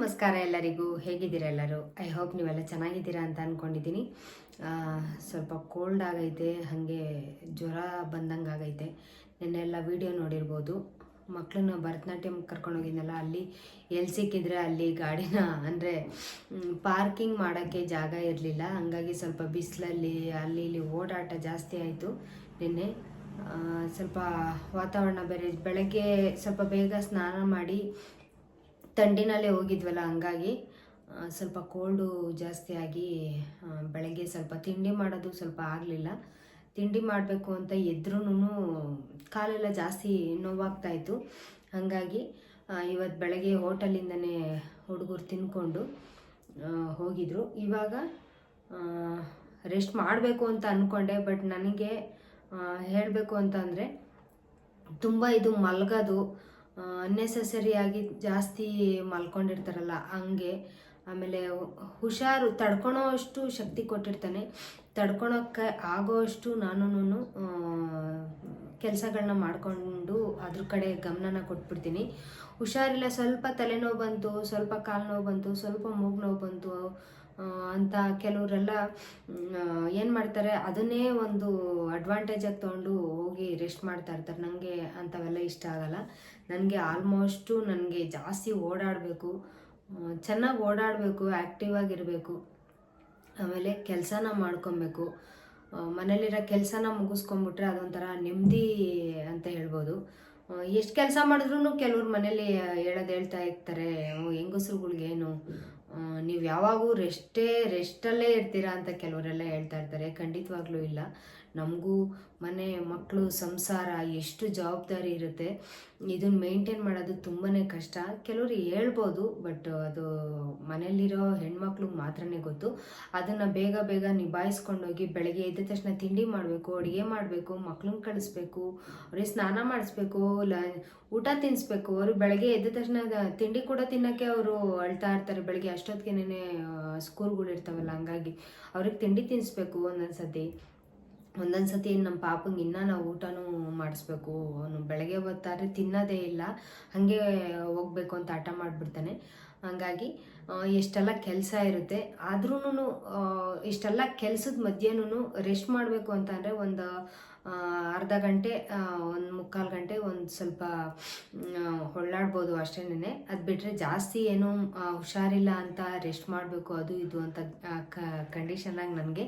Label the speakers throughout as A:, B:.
A: ನಮಸ್ಕಾರ ಎಲ್ಲರಿಗೂ. ಹೇಗಿದ್ದೀರಾ ಎಲ್ಲರೂ? ಐ ಹೋಪ್ ನೀವೆಲ್ಲ ಚೆನ್ನಾಗಿದ್ದೀರಾ ಅಂತ ಅಂದ್ಕೊಂಡಿದ್ದೀನಿ. ಸ್ವಲ್ಪ ಕೋಲ್ಡ್ ಆಗೈತೆ, ಹಾಗೆ ಜ್ವರ ಬಂದಂಗೆ ಆಗೈತೆ. ನೆನ್ನೆಲ್ಲ ವೀಡಿಯೋ ನೋಡಿರ್ಬೋದು. ಮಕ್ಕಳನ್ನ ಭರತನಾಟ್ಯಂ ಕರ್ಕೊಂಡೋಗಿದ್ನಲ್ಲ, ಅಲ್ಲಿ ಎಲ್ಲಿ ಸಿಕ್ಕಿದ್ರೆ ಅಲ್ಲಿ ಗಾಡಿನ ಅಂದರೆ ಪಾರ್ಕಿಂಗ್ ಮಾಡೋಕ್ಕೆ ಜಾಗ ಇರಲಿಲ್ಲ. ಹಂಗಾಗಿ ಸ್ವಲ್ಪ ಬಿಸಿಲಲ್ಲಿ ಅಲ್ಲಿ ಇಲ್ಲಿ ಓಡಾಟ ಜಾಸ್ತಿ ಆಯಿತು ನಿನ್ನೆ. ಸ್ವಲ್ಪ ವಾತಾವರಣ ಬೇರೆ, ಬೆಳಗ್ಗೆ ಸ್ವಲ್ಪ ಬೇಗ ಸ್ನಾನ ಮಾಡಿ ಥಂಡಿನಲ್ಲೇ ಹೋಗಿದ್ವಲ್ಲ, ಹಂಗಾಗಿ ಸ್ವಲ್ಪ ಕೋಲ್ಡು ಜಾಸ್ತಿ ಆಗಿ ಬೆಳಗ್ಗೆ ಸ್ವಲ್ಪ ತಿಂಡಿ ಮಾಡೋದು ಸ್ವಲ್ಪ ಆಗಲಿಲ್ಲ. ತಿಂಡಿ ಮಾಡಬೇಕು ಅಂತ ಎದ್ರೂ ಕಾಲೆಲ್ಲ ಜಾಸ್ತಿ ನೋವಾಗ್ತಾಯಿತ್ತು. ಹಾಗಾಗಿ ಇವತ್ತು ಬೆಳಗ್ಗೆ ಹೋಟೆಲಿಂದನೇ ಹುಡುಗರು ತಿಂದ್ಕೊಂಡು ಹೋಗಿದ್ರು. ಇವಾಗ ರೆಸ್ಟ್ ಮಾಡಬೇಕು ಅಂತ ಅಂದ್ಕೊಂಡೆ, ಬಟ್ ನನಗೆ ಹೇಳಬೇಕು ಅಂತಂದರೆ ತುಂಬ ಇದು ಮಲಗೋದು ಅನ್ನೆಸೆಸರಿಯಾಗಿ ಜಾಸ್ತಿ ಮಲ್ಕೊಂಡಿರ್ತಾರಲ್ಲ ಹಂಗೆ. ಆಮೇಲೆ ಹುಷಾರು ತಡ್ಕೊಳೋ ಅಷ್ಟು ಶಕ್ತಿ ಕೊಟ್ಟಿರ್ತಾನೆ, ತಡ್ಕೊಳಕ್ಕೆ ಆಗೋ ಅಷ್ಟು ನಾನು ಕೆಲಸಗಳನ್ನ ಮಾಡಿಕೊಂಡು ಅದ್ರ ಕಡೆ ಗಮನನ ಕೊಟ್ಬಿಡ್ತೀನಿ. ಹುಷಾರಿಲ್ಲ, ಸ್ವಲ್ಪ ತಲೆನೋವು ಬಂತು, ಸ್ವಲ್ಪ ಕಾಲು ನೋವು ಬಂತು, ಸ್ವಲ್ಪ ಮೂಗು ನೋವು ಬಂತು ಅಂತ ಕೆಲವರೆಲ್ಲ ಏನು ಮಾಡ್ತಾರೆ, ಅದನ್ನೇ ಒಂದು ಅಡ್ವಾಂಟೇಜಾಗಿ ತೊಗೊಂಡು ಹೋಗಿ ರೆಸ್ಟ್ ಮಾಡ್ತಾ ಇರ್ತಾರೆ. ನನಗೆ ಅಂಥವೆಲ್ಲ ಇಷ್ಟ ಆಗಲ್ಲ. ನನಗೆ ಆಲ್ಮೋಸ್ಟು ನನಗೆ ಜಾಸ್ತಿ ಓಡಾಡಬೇಕು, ಚೆನ್ನಾಗಿ ಓಡಾಡಬೇಕು, ಆ್ಯಕ್ಟಿವ್ ಆಗಿರಬೇಕು. ಆಮೇಲೆ ಕೆಲಸನ ಮಾಡ್ಕೊಬೇಕು. ಮನೇಲಿರೋ ಕೆಲಸನ ಮುಗಿಸ್ಕೊಂಬಿಟ್ರೆ ಅದೊಂಥರ ನೆಮ್ಮದಿ ಅಂತ ಹೇಳ್ಬೋದು. ಎಷ್ಟು ಕೆಲಸ ಮಾಡಿದ್ರೂ ಕೆಲವ್ರು ಮನೇಲಿ ಹೇಳ್ತಾ ಇರ್ತಾರೆ, ಹೆಂಗಸ್ರುಗಳ್ಗೇನು ನೀವು ಯಾವಾಗೂ ರೆಸ್ಟಲ್ಲೇ ಇರ್ತೀರಾ ಅಂತ ಕೆಲವರೆಲ್ಲ ಹೇಳ್ತಾ ಇರ್ತಾರೆ. ಖಂಡಿತವಾಗ್ಲೂ ಇಲ್ಲ. ನಮಗೂ ಮನೆ, ಮಕ್ಕಳು, ಸಂಸಾರ ಎಷ್ಟು ಜವಾಬ್ದಾರಿ ಇರುತ್ತೆ. ಇದನ್ನು ಮೇಂಟೈನ್ ಮಾಡೋದು ತುಂಬಾ ಕಷ್ಟ. ಕೆಲವರು ಹೇಳ್ಬೋದು, ಬಟ್ ಅದು ಮನೇಲಿರೋ ಹೆಣ್ಮಕ್ಳಿಗೆ ಮಾತ್ರನೇ ಗೊತ್ತು. ಅದನ್ನು ಬೇಗ ಬೇಗ ನಿಭಾಯಿಸ್ಕೊಂಡೋಗಿ ಬೆಳಗ್ಗೆ ಎದ್ದ ತಕ್ಷಣ ತಿಂಡಿ ಮಾಡಬೇಕು, ಅಡುಗೆ ಮಾಡಬೇಕು, ಮಕ್ಳನ್ನ ಕಳಿಸ್ಬೇಕು, ಅವ್ರಿಗೆ ಸ್ನಾನ ಮಾಡಿಸ್ಬೇಕು, ಊಟ ತಿನ್ನಿಸ್ಬೇಕು. ಅವರು ಬೆಳಗ್ಗೆ ಎದ್ದ ತಕ್ಷಣ ತಿಂಡಿ ಕೂಡ ತಿನ್ನೋಕ್ಕೆ ಅವರು ಅಳ್ತಾ ಇರ್ತಾರೆ. ಬೆಳಗ್ಗೆ ಅಷ್ಟೊತ್ತಿಗೆನೇ ಸ್ಕೂಲ್ಗಳು ಇರ್ತಾವಲ್ಲ, ಹಂಗಾಗಿ ಅವ್ರಿಗೆ ತಿಂಡಿ ತಿನ್ನಿಸ್ಬೇಕು. ಒಂದೊಂದು ಸತಿ ನಮ್ಮ ಪಾಪಂಗೆ ಇನ್ನೂ ನಾವು ಊಟನೂ ಮಾಡಿಸ್ಬೇಕು. ಅವನು ಬೆಳಗ್ಗೆ ಹೊತ್ತಾದ್ರೆ ತಿನ್ನೋದೇ ಇಲ್ಲ, ಹಾಗೆ ಹೋಗ್ಬೇಕು ಅಂತ ಹಠ ಮಾಡಿಬಿಡ್ತಾನೆ. ಹಾಗಾಗಿ ಎಷ್ಟೆಲ್ಲ ಕೆಲಸ ಇರುತ್ತೆ, ಆದ್ರೂ ಇಷ್ಟೆಲ್ಲ ಕೆಲಸದ ಮಧ್ಯೆನೂ ರೆಸ್ಟ್ ಮಾಡಬೇಕು ಅಂತಂದರೆ ಒಂದು ಅರ್ಧ ಗಂಟೆ, ಒಂದು ಮುಕ್ಕಾಲು ಗಂಟೆ ಒಂದು ಸ್ವಲ್ಪ ಹೊಳ್ಳಾಡ್ಬೋದು ಅಷ್ಟೇನೆ. ಅದು ಬಿಟ್ಟರೆ ಜಾಸ್ತಿ ಏನೂ ಹುಷಾರಿಲ್ಲ ಅಂತ ರೆಸ್ಟ್ ಮಾಡಬೇಕು ಅದು ಇದು ಅಂತ ಕಂಡೀಷನ್ನಾಗಿ ನನಗೆ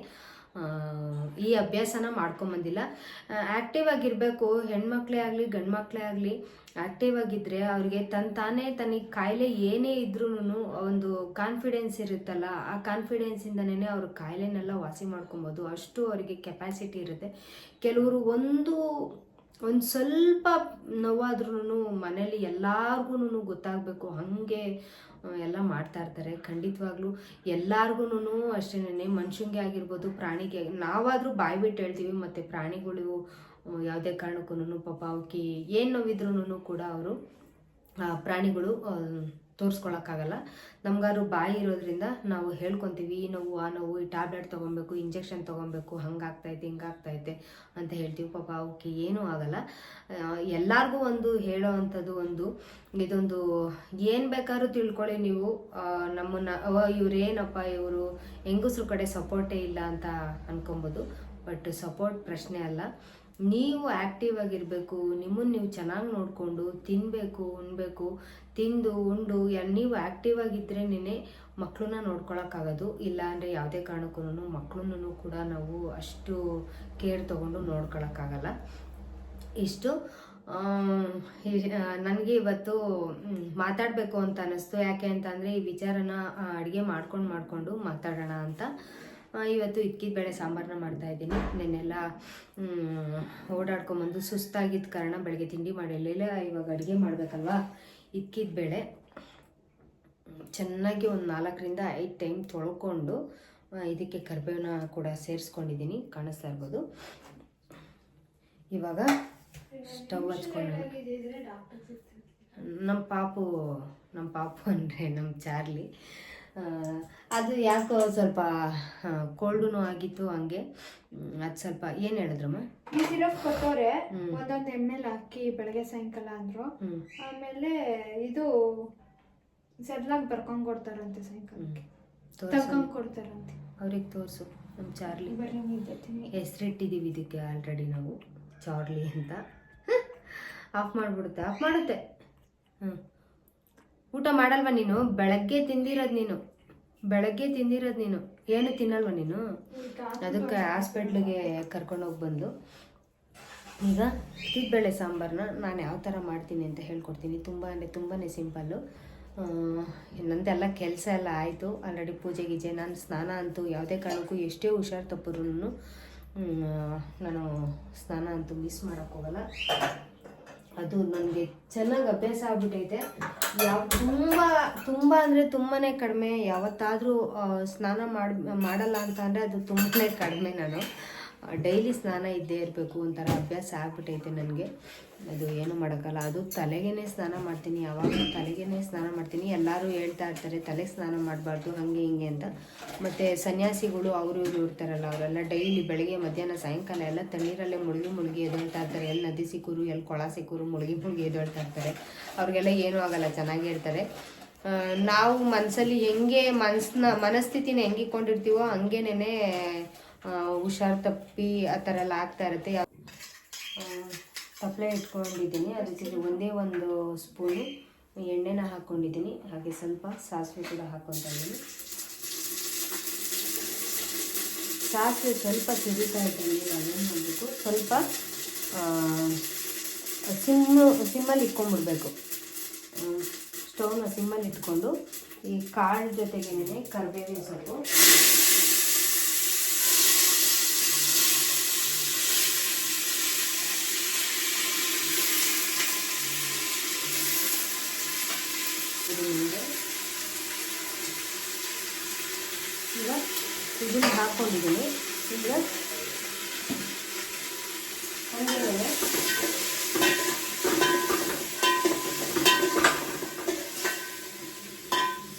A: ಈ ಅಭ್ಯಾಸನ ಮಾಡ್ಕೊಂಬಂದಿಲ್ಲ. ಆ್ಯಕ್ಟಿವ್ ಆಗಿರಬೇಕು. ಹೆಣ್ಮಕ್ಳೇ ಆಗಲಿ ಗಂಡು ಮಕ್ಕಳೇ ಆಗಲಿ ಆ್ಯಕ್ಟಿವ್ ಆಗಿದ್ದರೆ ಅವ್ರಿಗೆ ತಾನೇ ತನಗೆ ಕಾಯಿಲೆ ಏನೇ ಇದ್ರೂ ಒಂದು ಕಾನ್ಫಿಡೆನ್ಸ್ ಇರುತ್ತಲ್ಲ, ಆ ಕಾನ್ಫಿಡೆನ್ಸಿಂದನೇ ಅವ್ರ ಕಾಯಿಲೆನೆಲ್ಲ ವಾಸಿ ಮಾಡ್ಕೊಬೋದು. ಅಷ್ಟು ಅವರಿಗೆ ಕೆಪಾಸಿಟಿ ಇರುತ್ತೆ. ಕೆಲವರು ಒಂದು ಸ್ವಲ್ಪ ನೋವಾದ್ರೂ ಮನೇಲಿ ಎಲ್ಲರಿಗೂ ಗೊತ್ತಾಗಬೇಕು, ಹಾಗೆ ಎಲ್ಲ ಮಾಡ್ತಾ ಇರ್ತಾರೆ. ಖಂಡಿತವಾಗ್ಲೂ ಎಲ್ಲರಿಗೂ ಅಷ್ಟೇನೆ, ಮನುಷ್ಯಂಗೆ ಆಗಿರ್ಬೋದು, ಪ್ರಾಣಿಗೆ. ನಾವಾದರೂ ಬಾಯ್ಬಿಟ್ಟು ಹೇಳ್ತೀವಿ, ಮತ್ತು ಪ್ರಾಣಿಗಳು ಯಾವುದೇ ಕಾರಣಕ್ಕೂ ಪಾಪ ಅವಕ್ಕೆ ಏನು ನೋವಿದ್ರೂ ಕೂಡ ಅವರು ಪ್ರಾಣಿಗಳು ತೋರಿಸ್ಕೊಳಕ್ಕಾಗಲ್ಲ. ನಮ್ಗಾದ್ರು ಬಾಯಿ ಇರೋದ್ರಿಂದ ನಾವು ಹೇಳ್ಕೊತೀವಿ, ಈ ನೋವು ಆ ನೋವು, ಈ ಟ್ಯಾಬ್ಲೆಟ್ ತೊಗೊಬೇಕು, ಇಂಜೆಕ್ಷನ್ ತೊಗೊಬೇಕು, ಹಂಗಾಗ್ತೈತೆ ಹಿಂಗಾಗ್ತೈತೆ ಅಂತ ಹೇಳ್ತೀವಿ. ಪಾಪ ಅವಕ್ಕೆ ಏನೂ ಆಗಲ್ಲ. ಎಲ್ಲರಿಗೂ ಒಂದು ಹೇಳೋ ಅಂಥದ್ದು ಇದೊಂದು ಏನು ಬೇಕಾದ್ರೂ ತಿಳ್ಕೊಳ್ಳಿ ನೀವು. ನಮ್ಮನ್ನು ಇವ್ರೇನಪ್ಪ ಇವರು ಹೆಂಗಸ್ರ ಕಡೆ ಸಪೋರ್ಟೇ ಇಲ್ಲ ಅಂತ ಅನ್ಕೊಬೋದು. ಬಟ್ ಸಪೋರ್ಟ್ ಪ್ರಶ್ನೆ ಅಲ್ಲ. ನೀವು ಆ್ಯಕ್ಟಿವ್ ಆಗಿರಬೇಕು, ನಿಮ್ಮನ್ನು ನೀವು ಚೆನ್ನಾಗಿ ನೋಡಿಕೊಂಡು ತಿನ್ನಬೇಕು, ಉಣ್ಬೇಕು. ತಿಂದು ಉಂಡು ನೀವು ಆ್ಯಕ್ಟಿವ್ ಆಗಿದ್ರೇ ಮಕ್ಕಳನ್ನ ನೋಡ್ಕೊಳಕ್ಕಾಗೋದು. ಇಲ್ಲ ಅಂದರೆ ಯಾವುದೇ ಕಾರಣಕ್ಕೂ ಮಕ್ಕಳನ್ನು ಕೂಡ ನಾವು ಅಷ್ಟು ಕೇರ್ ತೊಗೊಂಡು ನೋಡ್ಕೊಳಕ್ಕಾಗಲ್ಲ. ಇಷ್ಟು ನನಗೆ ಇವತ್ತು ಮಾತಾಡಬೇಕು ಅಂತ ಅನ್ನಿಸ್ತು. ಯಾಕೆ ಅಂತಂದರೆ ಈ ವಿಚಾರನ ಅಡುಗೆ ಮಾಡಿಕೊಂಡು ಮಾತಾಡೋಣ ಅಂತ ಇವತ್ತು ಇದ್ಕಿದ ಬೇಳೆ ಸಾಂಬಾರನ್ನ ಮಾಡ್ತಾಯಿದ್ದೀನಿ. ನೆನ್ನೆಲ್ಲ ಓಡಾಡ್ಕೊಂಬಂದು ಸುಸ್ತಾಗಿದ್ದ ಕಾರಣ ಬೆಳಗ್ಗೆ ತಿಂಡಿ ಮಾಡಿರಲಿಲ್ಲ. ಇವಾಗ ಅಡುಗೆ ಮಾಡಬೇಕಲ್ವಾ. ಇದ್ಕಿದ ಬೇಳೆ ಚೆನ್ನಾಗಿ ಒಂದು 4-5 ಟೈಮ್ ತೊಳ್ಕೊಂಡು ಇದಕ್ಕೆ ಕರಿಬೇವನ್ನ ಕೂಡ ಸೇರಿಸ್ಕೊಂಡಿದ್ದೀನಿ, ಕಾಣಿಸ್ತಾ ಇರ್ಬೋದು. ಇವಾಗ ಸ್ಟವ್ ಹಚ್ಕೊಂಡು ನಮ್ಮ ಪಾಪು ಅಂದರೆ ನಮ್ಮ ಚಾರ್ಲಿ ಅದು ಯಾಕೋ ಸ್ವಲ್ಪ ಕೋಲ್ಡೂ ಆಗಿತ್ತು. ಹಂಗೆ ಅದು ಸ್ವಲ್ಪ ಏನು ಹೇಳಿದ್ರಮ್ಮ,
B: ಈ ಸಿರಪ್ ಕೊಟ್ಟವ್ರೆ, ಒಂದೊಂದು ml ಹಾಕಿ ಬೆಳಗ್ಗೆ ಸಾಯಂಕಾಲ ಅಂದರು. ಆಮೇಲೆ ಇದು ಸಡ್ಲಾಗಿ ಬರ್ಕೊಂಡು ಕೊಡ್ತಾರಂತೆ ಸಾಯಂಕಾಲಕ್ಕೆ, ತಗೊಂಡು ಕೊಡ್ತಾರಂತೆ.
A: ಅವ್ರಿಗೆ ತೋರಿಸು ನಮ್ಮ ಚಾರ್ಲಿ. ಹೆಸರಿಟ್ಟಿದ್ದೀವಿ ಇದಕ್ಕೆ ಆಲ್ರೆಡಿ ನಾವು, ಚಾರ್ಲಿ ಅಂತ. ಆಫ್ ಮಾಡಿಬಿಡುತ್ತೆ, ಆಫ್ ಮಾಡುತ್ತೆ. ಊಟ ಮಾಡಲ್ವ ನೀನು? ಬೆಳಗ್ಗೆ ತಿಂದಿರೋದು ನೀನು ಏನು ತಿನ್ನಲ್ವ ನೀನು? ಅದಕ್ಕೆ ಹಾಸ್ಪಿಟ್ಲಿಗೆ ಕರ್ಕೊಂಡೋಗಿ ಬಂದು ಈಗ ತಿದ್ಬೇಳೆ ಸಾಂಬಾರನ್ನ ನಾನು ಯಾವ ಥರ ಮಾಡ್ತೀನಿ ಅಂತ ಹೇಳ್ಕೊಡ್ತೀನಿ. ತುಂಬ ಅಂದರೆ ತುಂಬಾ ಸಿಂಪಲ್ಲು. ನಂದೆಲ್ಲ ಕೆಲಸ ಎಲ್ಲ ಆಯಿತು ಆಲ್ರೆಡಿ, ಪೂಜೆ ಗೀಜೆ. ನಾನು ಸ್ನಾನ ಅಂತೂ ಯಾವುದೇ ಕಾರಣಕ್ಕೂ ಎಷ್ಟೇ ಹುಷಾರು ತಪ್ಪರೂ ನಾನು ಸ್ನಾನ ಅಂತೂ ಮಿಸ್ ಮಾಡೋಕ್ಕೋಗಲ್ಲ. ಅದು ನನಗೆ ಚೆನ್ನಾಗಿ ಅಭ್ಯಾಸ ಆಗ್ಬಿಟ್ಟೈತೆ. ತುಂಬ ಅಂದರೆ ತುಂಬಾ ಕಡಿಮೆ. ಯಾವತ್ತಾದರೂ ಸ್ನಾನ ಮಾಡಲ್ಲ ಅಂತ ಅಂದರೆ ಅದು ತುಂಬಾ ಕಡಿಮೆ. ನಾನು ಡೈಲಿ ಸ್ನಾನ ಇದ್ದೇ ಇರಬೇಕು, ಒಂಥರ ಅಭ್ಯಾಸ ಆಗ್ಬಿಟ್ಟೈತೆ ನನಗೆ. ಅದು ಏನು ಮಾಡೋಕ್ಕಲ್ಲ. ಅದು ತಲೆಗೇ ಸ್ನಾನ ಮಾಡ್ತೀನಿ, ಯಾವಾಗಲೂ ತಲೆಗೇ ಸ್ನಾನ ಮಾಡ್ತೀನಿ. ಎಲ್ಲರೂ ಹೇಳ್ತಾ ಇರ್ತಾರೆ ತಲೆಗೆ ಸ್ನಾನ ಮಾಡಬಾರ್ದು ಹಾಗೆ ಹಿಂಗೆ ಅಂತ. ಮತ್ತು ಸನ್ಯಾಸಿಗಳು ಅವರು ಇವರು ಇರ್ತಾರಲ್ಲ, ಅವರೆಲ್ಲ ಡೈಲಿ ಬೆಳಗ್ಗೆ ಮಧ್ಯಾಹ್ನ ಸಾಯಂಕಾಲ ಎಲ್ಲ ತಣ್ಣೀರಲ್ಲೇ ಮುಳುಗಿ ಎದ್ದೇಳ್ತಾ ಇರ್ತಾರೆ. ಎಲ್ಲಿ ನದಿ ಸಿಕ್ಕರು ಎಲ್ಲಿ ಕೊಳ ಸಿಕ್ಕರು ಮುಳುಗಿ ಎದ್ದೇಳ್ತಾ ಇರ್ತಾರೆ. ಅವ್ರಿಗೆಲ್ಲ ಏನೂ ಆಗಲ್ಲ, ಚೆನ್ನಾಗೇ ಇರ್ತಾರೆ. ನಾವು ಮನಸ್ಸಲ್ಲಿ ಹೆಂಗೆ ಮನಸ್ಥಿತಿನ ಹೆಂಗೆ ಇಟ್ಕೊಂಡಿರ್ತೀವೋ ಹಂಗೇನೆ ಹುಷಾರು ತಪ್ಪಿ ಆ ಥರ ಎಲ್ಲ ಆಗ್ತಾ ಇರುತ್ತೆ. ತಪ್ಪಲೆ ಇಟ್ಕೊಂಡಿದ್ದೀನಿ, ಅದಕ್ಕೆ ಒಂದೇ ಒಂದು ಸ್ಪೂನು ಎಣ್ಣೆನ ಹಾಕ್ಕೊಂಡಿದ್ದೀನಿ. ಹಾಗೆ ಸ್ವಲ್ಪ ಸಾಸಿವೆ ಕೂಡ ಹಾಕ್ಕೊತಾ ಇದ್ದೀನಿ. ಸಾಸಿವೆ ಸ್ವಲ್ಪ ಸಿಡಿತಾ ಇದ್ದೀನಿ. ಅದೇನು ಮಾಡಬೇಕು, ಸ್ವಲ್ಪ ಸಿಮ್ಮಲ್ಲಿ ಇಟ್ಕೊಂಡ್ಬಿಡ್ಬೇಕು. ಸ್ಟವ್ನ ಸಿಮ್ಮಲ್ಲಿ ಇಟ್ಕೊಂಡು ಈ ಕಾಳು ಜೊತೆಗೇನೆ ಕರಿಬೇವಿನ ಸೊಪ್ಪು, ಈಗ ಇದನ್ನು ಹಾಕ್ಕೊಂಡಿದ್ದೀನಿ. ಈಗ ಹಂಗೆ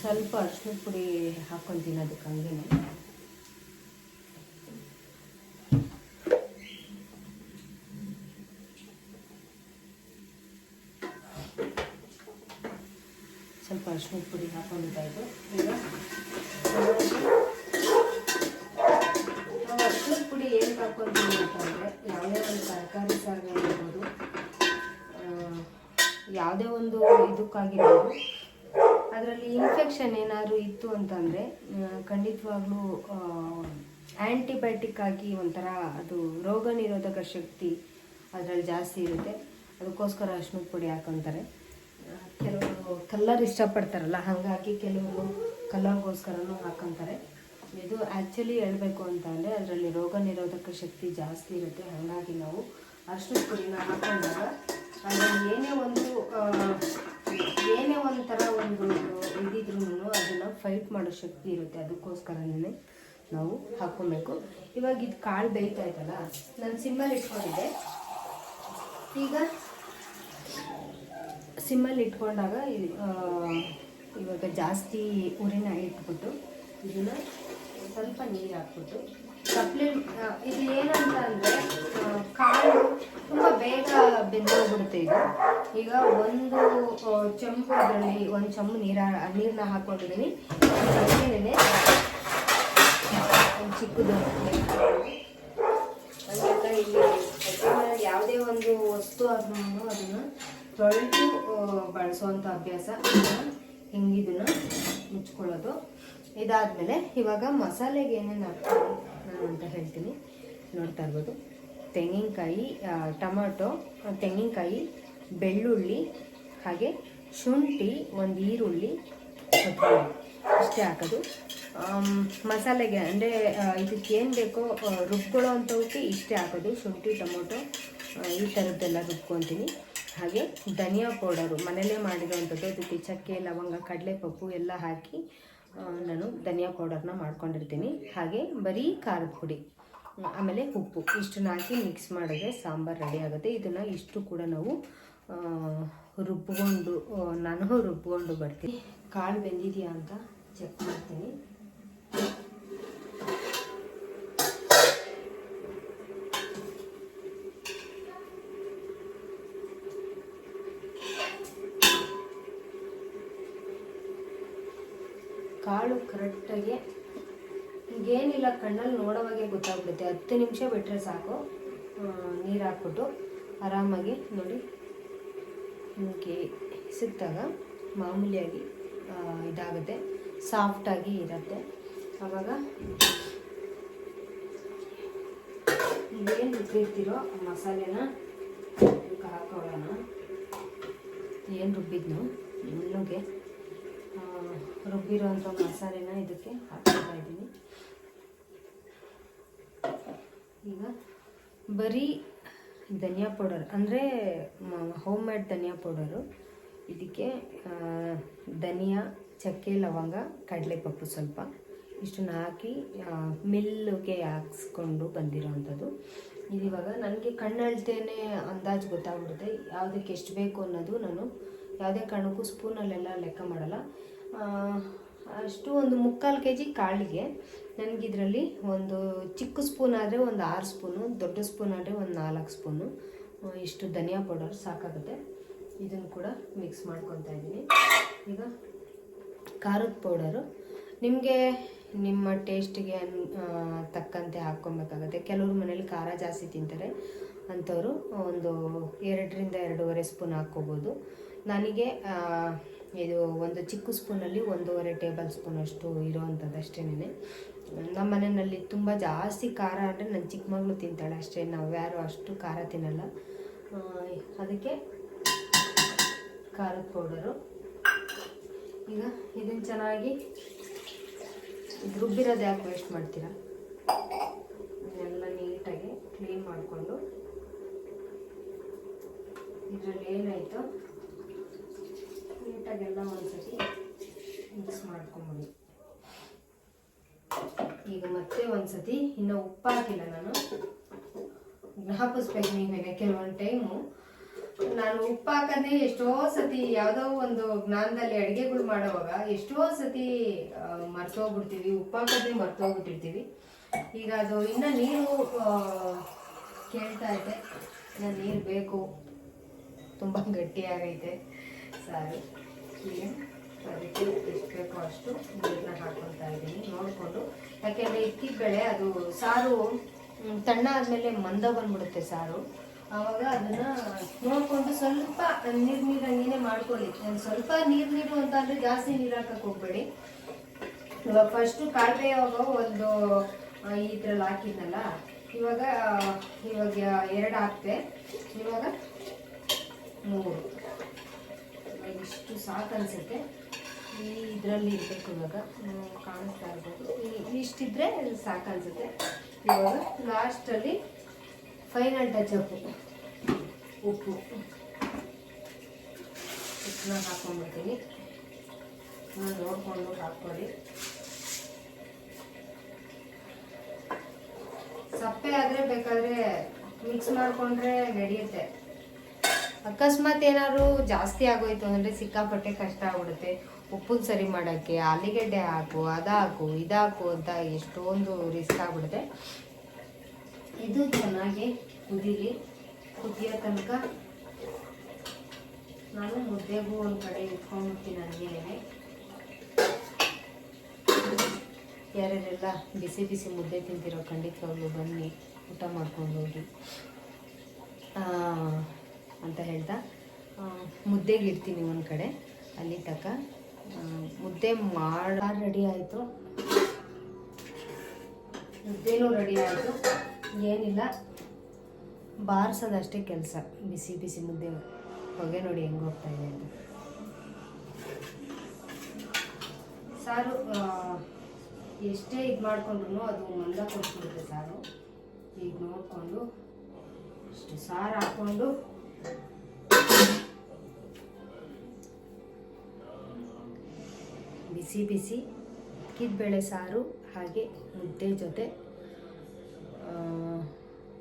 A: ಸ್ವಲ್ಪ ಅರಿಶಿನ ಪುಡಿ ಹಾಕ್ಕೊತೀನಿ ಅದಕ್ಕೆ ಹಂಗೇನೆ. ಸ್ವಲ್ಪ ಅರಿಶಿನ ಪುಡಿ ಹಾಕೊಂಡಿದ್ದಾಯಿತು. ಈಗ ನಾವು ಅರಿಶಿನ ಪುಡಿ ಏನಕ್ಕೆ ಹಾಕ್ಕೊತೀವಿ ಅಂತಂದರೆ, ಯಾವುದೇ ಒಂದು ತರಕಾರಿ ಸಾರಿರ್ಬೋದು, ಯಾವುದೇ ಒಂದು ಇದಕ್ಕಾಗಿರ್ಬೋದು, ಅದರಲ್ಲಿ ಇನ್ಫೆಕ್ಷನ್ ಏನಾದರೂ ಇತ್ತು ಅಂತಂದರೆ ಖಂಡಿತವಾಗ್ಲೂ ಆ್ಯಂಟಿಬಯೋಟಿಕ್ ಆಗಿ ಒಂಥರ ಅದು ರೋಗ ನಿರೋಧಕ ಶಕ್ತಿ ಅದರಲ್ಲಿ ಜಾಸ್ತಿ ಇರುತ್ತೆ. ಅದಕ್ಕೋಸ್ಕರ ಅರಿಶಿನದ ಪುಡಿ ಹಾಕ್ಕೊತಾರೆ. ಕೆಲವರು ಕಲ್ಲರ್ ಇಷ್ಟಪಡ್ತಾರಲ್ಲ, ಹಾಗಾಗಿ ಕೆಲವರು ಕಲ್ಲರ್ಗೋಸ್ಕರನೂ ಹಾಕ್ಕೊತಾರೆ. ಇದು ಆ್ಯಕ್ಚುಲಿ ಹೇಳ್ಬೇಕು ಅಂತ ಅಂದರೆ ಅದರಲ್ಲಿ ರೋಗ ನಿರೋಧಕ ಶಕ್ತಿ ಜಾಸ್ತಿ ಇರುತ್ತೆ. ಹಾಗಾಗಿ ನಾವು ಅರಿಶಿನದ ಪುಡಿನ ಹಾಕೊಂಡಾಗ ಅದರಲ್ಲಿ ಏನೇ ಒಂಥರ ಒಂದು ಇದಿದ್ರೂ ಅದನ್ನು ಫೈಟ್ ಮಾಡೋ ಶಕ್ತಿ ಇರುತ್ತೆ. ಅದಕ್ಕೋಸ್ಕರನೇ ನಾವು ಹಾಕ್ಕೊಬೇಕು. ಇವಾಗ ಇದು ಕಾಳು ಬೇಯ್ತಾ ಇತ್ತಲ್ಲ, ನಾನು ಸಿಮ್ಮಲ್ಲಿ ಇಟ್ಕೊಂಡಿದ್ದೆ. ಈಗ ಸಿಮ್ಮಲ್ಲಿ ಇಟ್ಕೊಂಡಾಗ ಇವಾಗ ಜಾಸ್ತಿ ಉರಿನ ಇಟ್ಬಿಟ್ಟು ಇದನ್ನು ಸ್ವಲ್ಪ ನೀರು ಹಾಕ್ಬಿಟ್ಟು ಇದು ಏನಂತ ಅಂದರೆ ಕಾಳು ತುಂಬ ಬೇಗ ಬೆಂದೋಗ್ಬಿಡುತ್ತೆ ಇದು. ಈಗ ಒಂದು ಚಮಚ ಅದರಲ್ಲಿ ಒಂದು ಚಮಚ ನೀರನ್ನ ಹಾಕ್ಕೊಂಡಿದ್ದೀನಿ. ಅದನ್ನೇ ಒಂದು ಚಿಕ್ಕದು ಅದೆಲ್ಲ ಇಲ್ಲಿ ಯಾವುದೇ ಒಂದು ವಸ್ತು ಆದ್ರೂ ಅದನ್ನು ತೊಳೆದು ಬಳಸುವಂಥ ಅಭ್ಯಾಸ. ಹಿಂಗಿದನ್ನು ಮುಚ್ಕೊಳ್ಳೋದು. ಇದಾದಮೇಲೆ ಇವಾಗ ಮಸಾಲೆಗೆ ಏನೇನು ಹಾಕ್ತೀನಿ ನಾನು ಅಂತ ಹೇಳ್ತೀನಿ. ನೋಡ್ತಾ ಇರ್ಬೋದು, ತೆಂಗಿನಕಾಯಿ, ಟೊಮೊಟೊ, ತೆಂಗಿನಕಾಯಿ, ಬೆಳ್ಳುಳ್ಳಿ, ಹಾಗೆ ಶುಂಠಿ, ಒಂದು ಈರುಳ್ಳಿ, ಕೊತ್ತಂಬರಿ ಇಷ್ಟೇ ಹಾಕೋದು. ಮಸಾಲೆಗೆ ಅಂದರೆ ಇದಕ್ಕೆ ಏನು ಬೇಕೋ ರುಬ್ಕೊಳ್ಳೋ ಅಂಥವಕ್ಕೆ ಇಷ್ಟೇ ಹಾಕೋದು. ಶುಂಠಿ, ಟೊಮೊಟೊ ಈ ಥರದ್ದೆಲ್ಲ ರುಬ್ಕೊತೀನಿ. ಹಾಗೆ ಧನಿಯಾ ಪೌಡರು ಮನೆಯಲ್ಲೇ ಮಾಡಿರೋವಂಥದ್ದು. ಅದಕ್ಕೆ ಚಕ್ಕೆ, ಲವಂಗ, ಕಡಲೆಪಪ್ಪು ಎಲ್ಲ ಹಾಕಿ ನಾನು ಧನಿಯಾ ಪೌಡರ್ನ ಮಾಡ್ಕೊಂಡಿರ್ತೀನಿ. ಹಾಗೆ ಬರೀ ಖಾರದ ಪುಡಿ, ಆಮೇಲೆ ಉಪ್ಪು, ಇಷ್ಟನ್ನ ಹಾಕಿ ಮಿಕ್ಸ್ ಮಾಡಿದ್ರೆ ಸಾಂಬಾರು ರೆಡಿ ಆಗುತ್ತೆ. ಇದನ್ನು ಇಷ್ಟು ಕೂಡ ನಾವು ರುಬ್ಕೊಂಡು ಬರ್ತೀನಿ. ಕಾಳು ಬೆಂದಿದೆಯಾ ಅಂತ ಚೆಕ್ ಮಾಡ್ತೀನಿ. ಕಾಳು ಕರೆಕ್ಟಾಗಿ ಈಗೇನಿಲ್ಲ, ಕಣ್ಣಲ್ಲಿ ನೋಡೋವಾಗೆ ಗೊತ್ತಾಗ್ಬಿಡುತ್ತೆ. 10 ನಿಮಿಷ ಬಿಟ್ಟರೆ ಸಾಕು. ನೀರು ಹಾಕ್ಬಿಟ್ಟು ಆರಾಮಾಗಿ ನೋಡಿ ನಿಮಗೆ ಸಿಕ್ಕಿದಾಗ ಮಾಮೂಲಿಯಾಗಿ ಇದಾಗುತ್ತೆ, ಸಾಫ್ಟಾಗಿ ಇರುತ್ತೆ. ಆವಾಗ ಏನು ರುಬ್ಬಿರ್ತೀರೋ ಮಸಾಲೆನ ಇದಕ್ಕೆ ಹಾಕೊಳ್ಳೋಣ. ಏನು ರುಬ್ಬಿದ್ನು ನುಣ್ಣಗೆ ರುಬ್ಬಿರೋ ಅಂಥ ಮಸಾಲೆನ ಇದಕ್ಕೆ ಹಾಕ್ತಾ ಇದ್ದೀನಿ. ಈಗ ಬರೀ ಧನಿಯಾ ಪೌಡರ್ ಅಂದರೆ ಹೋಮ್ ಮೇಡ್ ಧನಿಯಾ ಪೌಡರು. ಇದಕ್ಕೆ ಧನಿಯಾ, ಚಕ್ಕೆ, ಲವಂಗ, ಕಡಲೆಪಪ್ಪು ಸ್ವಲ್ಪ ಇಷ್ಟನ್ನ ಹಾಕಿ ಮಿಲ್ಗೆ ಹಾಕ್ಸ್ಕೊಂಡು ಬಂದಿರೋ ಅಂಥದ್ದು. ಇದು ಇವಾಗ ನನಗೆ ಕಣ್ಣಳ್ತೇನೆ ಅಂದಾಜು ಗೊತ್ತಾಗ್ಬಿಡುತ್ತೆ ಯಾವುದಕ್ಕೆ ಎಷ್ಟು ಬೇಕು ಅನ್ನೋದು. ನಾನು ಯಾವುದೇ ಕಾರಣಕ್ಕೂ ಸ್ಪೂನಲ್ಲೆಲ್ಲ ಲೆಕ್ಕ ಮಾಡಲ್ಲ. ಅಷ್ಟು ಒಂದು 3/4 kg ಕಾಳಿಗೆ ನನಗಿದ್ರಲ್ಲಿ ಒಂದು ಚಿಕ್ಕ ಸ್ಪೂನ್ ಆದರೆ ಒಂದು 6 ಸ್ಪೂನು, ದೊಡ್ಡ ಸ್ಪೂನ್ ಆದರೆ ಒಂದು 4 ಸ್ಪೂನು ಇಷ್ಟು ಧನಿಯಾ ಪೌಡರ್ ಸಾಕಾಗುತ್ತೆ. ಇದನ್ನು ಕೂಡ ಮಿಕ್ಸ್ ಮಾಡ್ಕೊತಾ ಇದ್ದೀನಿ. ಈಗ ಖಾರದ ಪೌಡರು ನಿಮಗೆ ನಿಮ್ಮ ಟೇಸ್ಟಿಗೆ ತಕ್ಕಂತೆ ಹಾಕ್ಕೊಬೇಕಾಗತ್ತೆ. ಕೆಲವರು ಮನೇಲಿ ಖಾರ ಜಾಸ್ತಿ ತಿಂತಾರೆ, ಅಂಥವರು ಒಂದು 2ರಿಂದ 2.5 ಸ್ಪೂನ್ ಹಾಕ್ಕೋಬೋದು. ನನಗೆ ಇದು ಒಂದು ಚಿಕ್ಕ ಸ್ಪೂನಲ್ಲಿ 1.5 ಟೇಬಲ್ ಸ್ಪೂನ್ ಅಷ್ಟು ಇರೋವಂಥದ್ದು ಅಷ್ಟೇನೆ. ನಮ್ಮ ಮನೆಯಲ್ಲಿ ತುಂಬ ಜಾಸ್ತಿ ಖಾರ ಅಂದರೆ ನನ್ನ ಚಿಕ್ಕ ಮಗಳು ತಿಂತಾಳೆ ಅಷ್ಟೇ, ನಾವು ಯಾರು ಅಷ್ಟು ಖಾರ ತಿನ್ನಲ್ಲ. ಅದಕ್ಕೆ ಖಾರದ ಪೌಡರು. ಈಗ ಇದನ್ನು ಚೆನ್ನಾಗಿ ರುಬ್ಬಿರೋದು ಯಾಕೆ ವೇಸ್ಟ್ ಮಾಡ್ತೀರಾ, ಇದನ್ನೆಲ್ಲ ನೀಟಾಗಿ ಕ್ಲೀನ್ ಮಾಡಿಕೊಂಡು ಇದರಲ್ಲಿ ಏನಾಯಿತು ನೀಟಾಗೆಲ್ಲ ಒಂದ್ಸತಿ ಮಿಕ್ಸ್ ಮಾಡ್ಕೊಂಬಿಡಿ. ಈಗ ಮತ್ತೆ ಒಂದ್ಸತಿ ಇನ್ನು ಉಪ್ಪು ಹಾಕಿಲ್ಲ ನಾನು, ಜ್ಞಾಪಿಸ್ಬೇಕು ನೀವೇನೆ. ಕೆಲವೊಂದು ಟೈಮು ನಾನು ಉಪ್ಪು ಹಾಕೋದೇ ಎಷ್ಟೋ ಸತಿ ಯಾವುದೋ ಒಂದು ಜ್ಞಾನದಲ್ಲಿ ಅಡುಗೆಗಳು ಮಾಡೋವಾಗ ಎಷ್ಟೋ ಸತಿ ಮರ್ತೋಗ್ಬಿಡ್ತೀವಿ, ಉಪ್ಪು ಹಾಕೋದೇ ಮರ್ತೋಗ್ಬಿಟ್ಟಿರ್ತೀವಿ. ಈಗ ಅದು ಇನ್ನು ನೀರು ಕೇಳ್ತಾ ಇದೆ, ಇನ್ನು ನೀರು ಬೇಕು, ತುಂಬ ಗಟ್ಟಿಯಾಗೈತೆ ಸಾರು. ಈಗ ಅದಕ್ಕೆ ಎಷ್ಟು ಬೇಕೋ ಅಷ್ಟು ನೀರನ್ನ ಹಾಕ್ಕೊತಾ ಇದ್ದೀನಿ ನೋಡಿಕೊಂಡು. ಯಾಕೆಂದರೆ ಇಕ್ಕಿದ ಬೇಳೆ ಅದು ಸಾರು ತಣ್ಣ ಆದಮೇಲೆ ಮಂದ ಬಂದ್ಬಿಡುತ್ತೆ ಸಾರು. ಆವಾಗ ಅದನ್ನು ನೋಡಿಕೊಂಡು ಸ್ವಲ್ಪ ನೀರಂಗೇ ಮಾಡ್ಕೊಳ್ಳಿ. ಸ್ವಲ್ಪ ನೀರು ಅಂತ ಅಂದರೆ ಜಾಸ್ತಿ ನೀರು ಹಾಕಕ್ಕೆ ಹೋಗ್ಬೇಡಿ. ಇವಾಗ ಫಸ್ಟು ಕಾಳು ಬೇಯುವಾಗ ಒಂದು ಇದ್ರಲ್ಲಿ ಹಾಕಿದ್ನಲ್ಲ, ಇವಾಗ 2 ಹಾಕ್ತೆ, ಇವಾಗ 3 ಇಷ್ಟು ಸಾಕು ಅನಿಸುತ್ತೆ. ಈ ಇದರಲ್ಲಿ ಇರಬೇಕು. ಇವಾಗ ಕಾಣಿಸ್ತಾ ಇರ್ಬೋದು, ಇಷ್ಟಿದ್ರೆ ಸಾಕು ಅನಿಸುತ್ತೆ. ಇವಾಗ ಲಾಸ್ಟಲ್ಲಿ ಫೈನಲ್ ಟಚಪ್ಪು ಉಪ್ಪನ್ನ ಹಾಕ್ಕೊಂಡ್ಬಿಡ್ತೀನಿ. ನೋಡಿಕೊಂಡು ಹಾಕ್ಕೊಳ್ಳಿ. ಸಪ್ಪೆ ಆದರೆ ಬೇಕಾದರೆ ಮಿಕ್ಸ್ ಮಾಡಿಕೊಂಡ್ರೆ ನಡೆಯುತ್ತೆ. ಅಕಸ್ಮಾತ್ ಏನಾದ್ರು ಜಾಸ್ತಿ ಆಗೋಯ್ತು ಅಂದರೆ ಸಿಕ್ಕಾಪಟ್ಟೆ ಕಷ್ಟ ಆಗ್ಬಿಡುತ್ತೆ. ಉಪ್ಪನ್ನು ಸರಿ ಮಾಡೋಕ್ಕೆ ಆಲೂಗೆಡ್ಡೆ ಹಾಕು, ಅದಾಕು, ಇದಾಕು ಅಂತ ಎಷ್ಟೊಂದು ರಿಸ್ಕ್ ಆಗ್ಬಿಡುತ್ತೆ. ಇದು ಚೆನ್ನಾಗಿ ಕುದಿಯೋ ತನಕ ನಾನು ಮುದ್ದೆಗೂ ಒಂದು ಕಡೆ ಇಟ್ಕೊಂಡ್ಬಿಡ್ತೀನಿ. ನನಗೇನೆ ಯಾರ್ಯಾರೆಲ್ಲ ಬಿಸಿ ಬಿಸಿ ಮುದ್ದೆ ತಿಂತಿರೋ ಖಂಡಿತವಾಗ್ಲೂ ಬನ್ನಿ, ಊಟ ಮಾಡ್ಕೊಂಡು ಹೋಗಿ ಅಂತ ಹೇಳ್ತಾ ಮುದ್ದೆಗೆ ಇಡ್ತೀನಿ ಒಂದು ಕಡೆ. ಅಲ್ಲಿ ತನಕ ಮುದ್ದೆ ರೆಡಿ ಆಯಿತು, ಮುದ್ದೆನೂ ರೆಡಿ ಆಯಿತು. ಏನಿಲ್ಲ, ಬಾರಿಸೋದಷ್ಟೇ ಕೆಲಸ. ಬಿಸಿ ಬಿಸಿ ಮುದ್ದೆ ಹೊಗೆ ನೋಡಿ ಹೆಂಗೆ ಹೋಗ್ತಾ ಇದೆ ಅಂತ. ಸಾರು ಎಷ್ಟೇ ಇದು ಮಾಡಿಕೊಂಡ್ರು ಅದು ಮಂದ ಕೊಡ್ತಿರುತ್ತೆ ಸಾರು. ಈಗ ನೋಡಿಕೊಂಡು ಅಷ್ಟು ಸಾರು ಹಾಕ್ಕೊಂಡು ಬಿಸಿ ಬಿಸಿ ಅಕ್ಕಿದ ಸಾರು ಹಾಗೆ ಮುದ್ದೆ ಜೊತೆ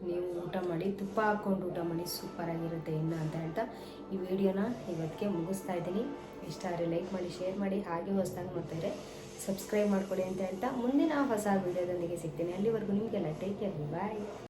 A: ನೀವು ಊಟ ಮಾಡಿ, ತುಪ್ಪ ಹಾಕ್ಕೊಂಡು ಊಟ ಮಾಡಿ, ಸೂಪರಾಗಿರುತ್ತೆ ಇನ್ನು ಅಂತ ಹೇಳ್ತಾ ಈ ವಿಡಿಯೋನ ಇವತ್ತಿಗೆ ಮುಗಿಸ್ತಾ ಇದ್ದೀನಿ. ಇಷ್ಟ ಆದರೆ ಲೈಕ್ ಮಾಡಿ, ಶೇರ್ ಮಾಡಿ, ಹಾಗೆ ಹೊಸದಾಗಿ ನೋಡ್ತಾಯಿದ್ರೆ ಸಬ್ಸ್ಕ್ರೈಬ್ ಮಾಡ್ಕೊಳ್ಳಿ ಅಂತ ಹೇಳ್ತಾ ಮುಂದಿನ ಹೊಸ ವಿಡಿಯೋದೊಂದಿಗೆ ಸಿಗ್ತೀನಿ. ಅಲ್ಲಿವರೆಗೂ ನಿಮಗೆಲ್ಲ ಟೇಕ್ ಕೇರ್, ಬಾಯ್.